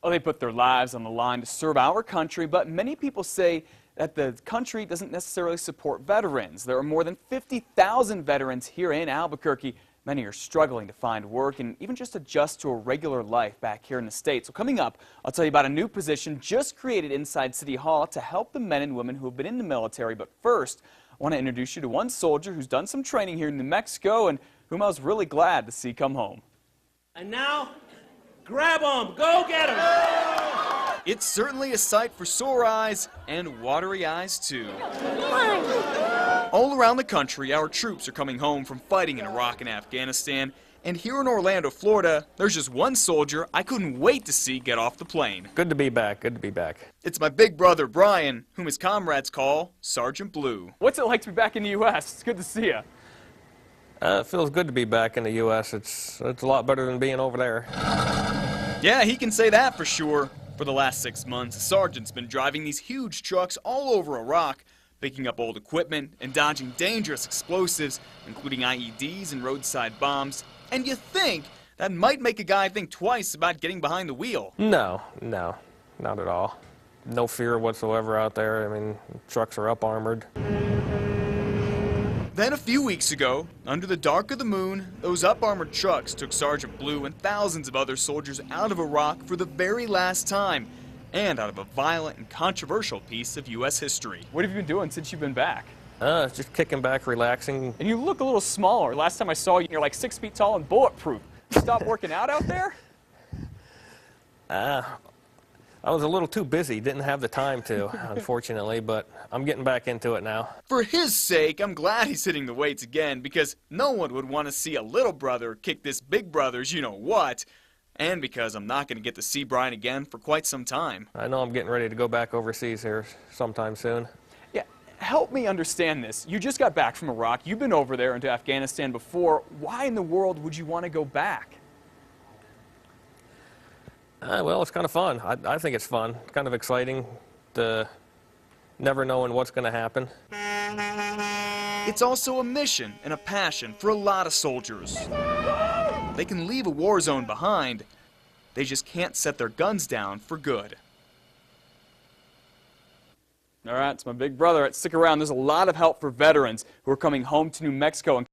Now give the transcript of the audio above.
Well, they put their lives on the line to serve our country, but many people say that the country doesn't necessarily support veterans. There are more than 50,000 veterans here in Albuquerque. Many are struggling to find work and even just adjust to a regular life back here in the States. So coming up, I'll tell you about a new position just created inside City Hall to help the men and women who have been in the military. But first, I want to introduce you to one soldier who's done some training here in New Mexico and whom I was really glad to see come home. And now, grab them! Go get them! It's certainly a sight for sore eyes and watery eyes, too. All around the country, our troops are coming home from fighting in Iraq and Afghanistan. And here in Orlando, Florida, there's just one soldier I couldn't wait to see get off the plane. Good to be back. Good to be back. It's my big brother, Brian, whom his comrades call Sergeant Blue. What's it like to be back in the U.S.? It's good to see you. It feels good to be back in the U.S. It's a lot better than being over there. Yeah, he can say that for sure. For the last 6 months, the sergeant's been driving these huge trucks all over Iraq, picking up old equipment and dodging dangerous explosives, including IEDs and roadside bombs. And you think that might make a guy think twice about getting behind the wheel. No, not at all. No fear whatsoever out there. I mean, trucks are up armored. Then a few weeks ago, under the dark of the moon, those up-armored trucks took Sergeant Blue and thousands of other soldiers out of Iraq for the very last time, and out of a violent and controversial piece of U.S. history. What have you been doing since you've been back? Just kicking back, relaxing. And you look a little smaller. Last time I saw you, you're like 6 feet tall and bulletproof. You stopped working out there? I was a little too busy, didn't have the time to, unfortunately, but I'm getting back into it now. For his sake, I'm glad he's hitting the weights again, because no one would want to see a little brother kick this big brother's you-know-what, and because I'm not going to get to see Brian again for quite some time. I know I'm getting ready to go back overseas here sometime soon. Yeah, help me understand this. You just got back from Iraq. You've been over there into Afghanistan before. Why in the world would you want to go back? Well, it's kind of fun. I think it's fun. It's kind of exciting, never knowing what's going to happen. It's also a mission and a passion for a lot of soldiers. They can leave a war zone behind. They just can't set their guns down for good. All right, it's my big brother. Stick around. There's a lot of help for veterans who are coming home to New Mexico.